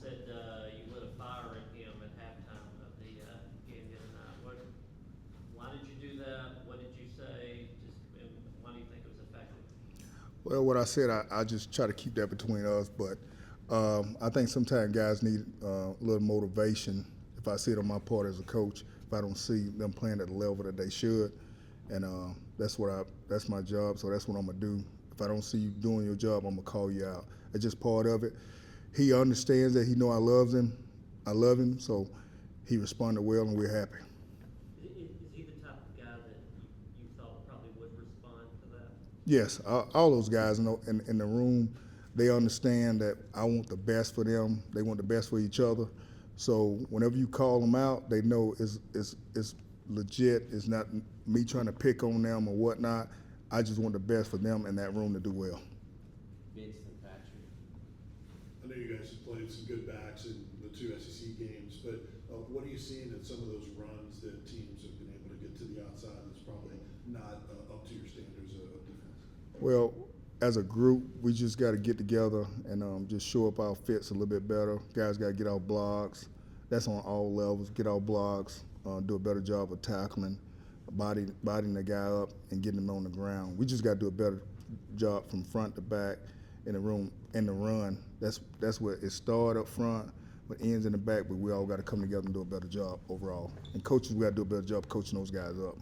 said you lit a fire in him at halftime of the game the other night. Why did you do that? What did you say? And why do you think it was effective? Well, what I said, I just try to keep that between us, but I think sometimes guys need a little motivation. If I see it on my part as a coach, if I don't see them playing at the level that they should, and that's my job, so that's what I'm gonna do. If I don't see you doing your job, I'm gonna call you out. It's just part of it. He understands that. He know I love him. I love him, so he responded well, and we're happy. Is he the type of guy that you thought probably would respond to that? Yes, all those guys in the room, they understand that I want the best for them. They want the best for each other. So whenever you call them out, they know it's legit. It's not me trying to pick on them or whatnot. I just want the best for them in that room to do well. Vincent Patrick. I know you guys have played some good backs in the 2 SEC games, but what are you seeing in some of those runs that teams have been able to get to the outside that's probably not up to your standards of defense? Well, as a group, we just got to get together and just show up our fits a little bit better. Guys got to get our blocks. That's on all levels. Get our blocks, do a better job of tackling, bodying the guy up and getting him on the ground. We just got to do a better job from front to back in the room, in the run. That's where it started up front, but ends in the back, but we all got to come together and do a better job overall. And coaches, we got to do a better job coaching those guys up.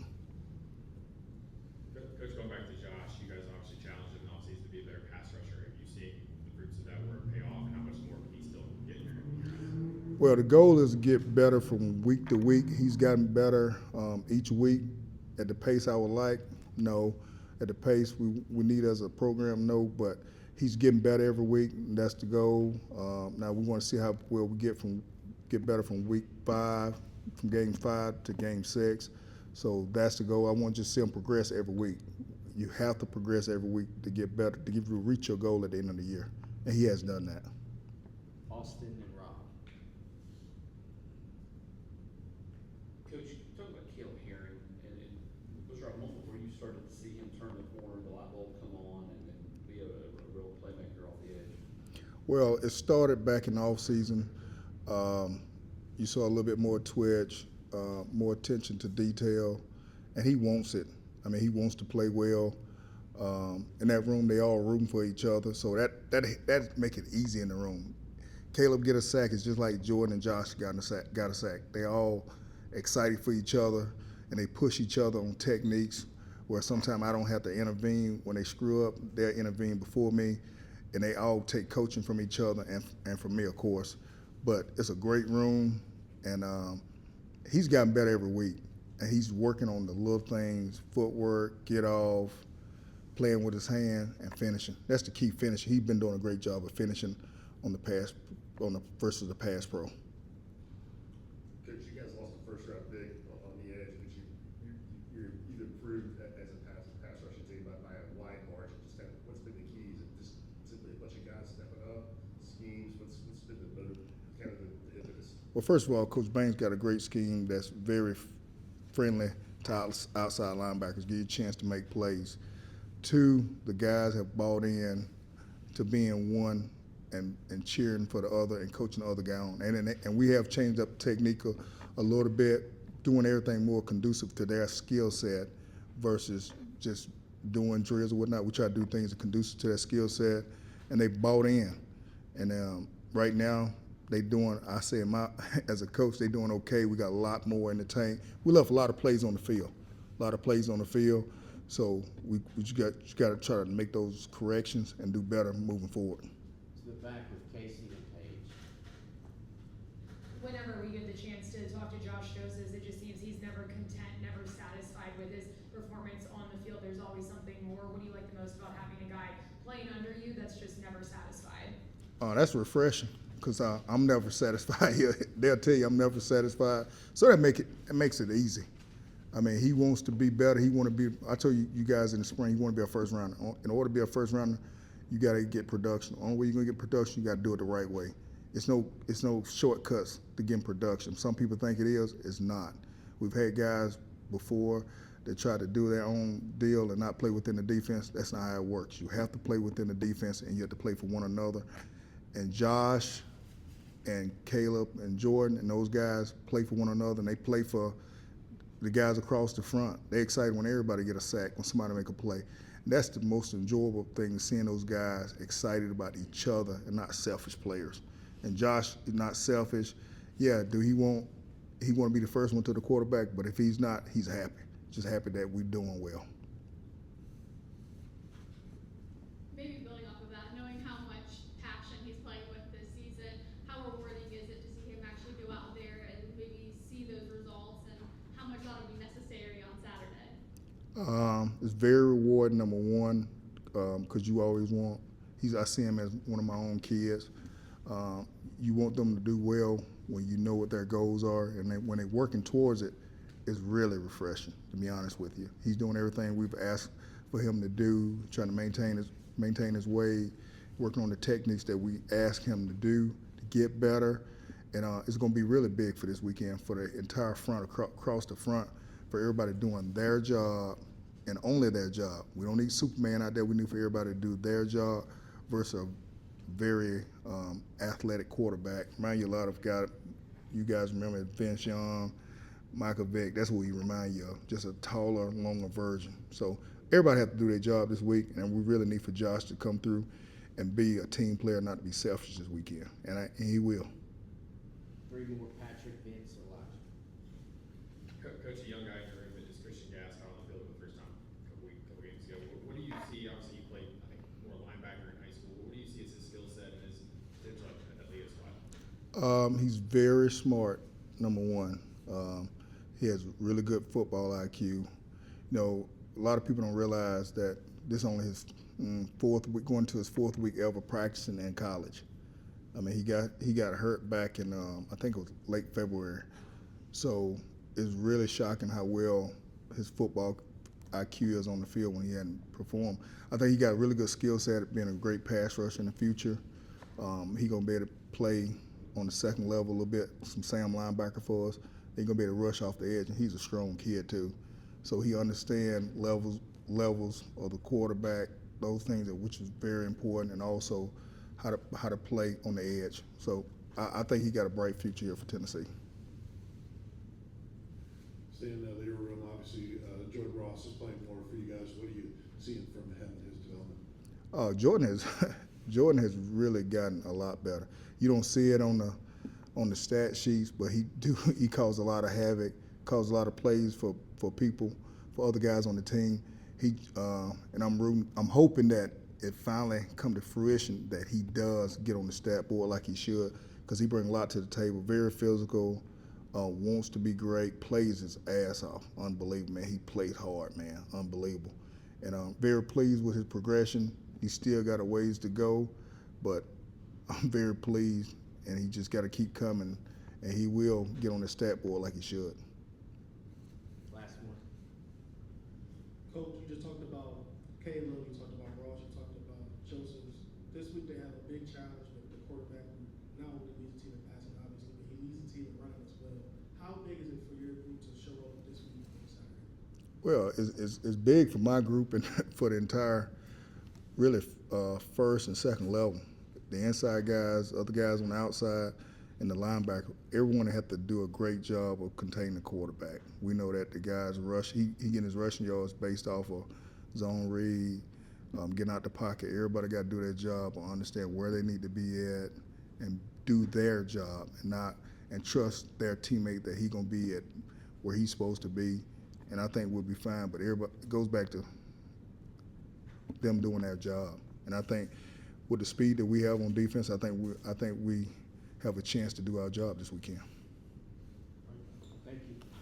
Coach, going back to Josh, you guys obviously challenged him in offseason to be a better pass rusher. Have you seen the fruits of that work pay off, and how much more can he still get in your eyes? Well, the goal is to get better from week to week. He's gotten better each week at the pace I would like. No, at the pace we need as a program. No, but he's getting better every week. And that's the goal. Now we want to see how well we get better from week 5, from game 5 to game 6. So that's the goal. I want to just see him progress every week. You have to progress every week to get better, to reach your goal at the end of the year, and he has done that. Austin and Rob. Coach, talk about Caleb Herring, and was there a moment where you started to see him turn the corner, the light bulb come on, and then be a real playmaker off the edge? Well, it started back in the off season. You saw a little bit more twitch, more attention to detail, and he wants it. I mean, he wants to play well. In that room, they all rooting for each other, so that make it easy in the room. Caleb get a sack, it's just like Jordan and Josh got a sack. They all excited for each other, and they push each other on techniques where sometimes I don't have to intervene. When they screw up, they'll intervene before me, and they all take coaching from each other and from me, of course. But it's a great room, and he's gotten better every week. And he's working on the little things, footwork, get off, playing with his hand, and finishing. That's the key, finishing. He's been doing a great job of finishing on the versus the pass pro. Coach, you guys lost the first round pick on the edge, but you've improved as a pass rushing team by a wide margin. Just kind of what's been the keys? Is it just simply a bunch of guys stepping up, schemes? What's been the impetus? Well, first of all, Coach Bain's got a great scheme that's very friendly to outside linebackers, give you a chance to make plays. 2, the guys have bought in to being one and cheering for the other and coaching the other guy on. And we have changed up technique a little bit, doing everything more conducive to their skill set versus just doing drills or whatnot. We try to do things that are conducive to their skill set, and they bought in. And right now, they doing, I say as a coach, they doing okay. We got a lot more in the tank. We left a lot of plays on the field, so we just got to try to make those corrections and do better moving forward. To the back with Casey and Paige. Whenever we get the chance to talk to Josh Joseph, it just seems he's never content, never satisfied with his performance on the field. There's always something more. What do you like the most about having a guy playing under you that's just never satisfied? That's refreshing, because I'm never satisfied here. They'll tell you I'm never satisfied. So it makes it easy. I mean, he wants to be better. He want to be. I told you guys in the spring, he want to be a first rounder. In order to be a first rounder, you got to get production. The only way you're gonna get production, you got to do it the right way. It's no shortcuts to getting production. Some people think it is. It's not. We've had guys before that try to do their own deal and not play within the defense. That's not how it works. You have to play within the defense, and you have to play for one another. And Josh and Caleb and Jordan and those guys play for one another, and they play for the guys across the front. They're excited when everybody get a sack, when somebody make a play. And that's the most enjoyable thing, seeing those guys excited about each other and not selfish players. And Josh is not selfish. Yeah, do he want to be the first one to the quarterback, but if he's not, he's happy. Just happy that we're doing well. Maybe building off of that, knowing how much passion he's playing with this season, how rewarding is it to see him actually go out there and maybe see those results, and how much that'll be necessary on Saturday? It's very rewarding, number one, because you always want, I see him as one of my own kids. You want them to do well when you know what their goals are, and when they're working towards it, it's really refreshing, to be honest with you. He's doing everything we've asked for him to do, trying to maintain his way, working on the techniques that we ask him to do to get better. And it's going to be really big for this weekend for the entire front, across the front, for everybody doing their job and only their job. We don't need Superman out there. We need for everybody to do their job versus a very athletic quarterback. Remind you a lot of guys, you guys remember Vince Young, Michael Vick. That's what he remind you of, just a taller, longer version. So everybody has to do their job this week, and we really need for Josh to come through and be a team player, not to be selfish this weekend, and he will. 3 more: Patrick, Vince, Elijah. Coach, a young guy in your room is Christian Gas out on the field for the first time a couple games ago. What do you see? Obviously, you played, I think, more linebacker in high school. What do you see as his skill set and his potential at the Leo spot? He's very smart, number one. He has really good football IQ. You know, a lot of people don't realize that this is only his fourth week, going to his 4th week ever practicing in college. I mean, he got hurt back in I think it was late February. So it's really shocking how well his football IQ is on the field when he hadn't performed. I think he got a really good skill set at being a great pass rusher in the future. He's gonna be able to play on the second level a little bit, some Sam linebacker for us. He's gonna be able to rush off the edge, and he's a strong kid too. So he understands levels of the quarterback, those things which is very important, and also how to play on the edge. So I think he got a bright future here for Tennessee. Staying in the leader room, obviously, Jordan Ross is playing more for you guys. What are you seeing from him in his development? Jordan has really gotten a lot better. You don't see it on the stat sheets, but he caused a lot of havoc, caused a lot of plays for people, for other guys on the team. And I'm hoping that it finally come to fruition that he does get on the stat board like he should, because he brings a lot to the table. Very physical, wants to be great, plays his ass off. Unbelievable, man. He plays hard, man. Unbelievable. And I'm very pleased with his progression. He still got a ways to go, but I'm very pleased, and he just got to keep coming, and he will get on the stat board like he should. Last one. Coach, you just talked about Caleb, you talked about Ross, you talked about Joseph. This week they have a big challenge with the quarterback who not only leads the team in passing, obviously, but he leads the team in running as well. How big is it for your group to show up this week on Saturday? Well, it's big for my group and for the entire, really, first and second level. The inside guys, other guys on the outside, and the linebacker, everyone have to do a great job of containing the quarterback. We know that the guys rush, he getting his rushing yards based off of zone read, getting out the pocket. Everybody got to do their job and understand where they need to be at and do their job and trust their teammate that he's going to be at where he's supposed to be. And I think we'll be fine, but everybody, it goes back to them doing their job. And I think with the speed that we have on defense, I think we have a chance to do our job this weekend.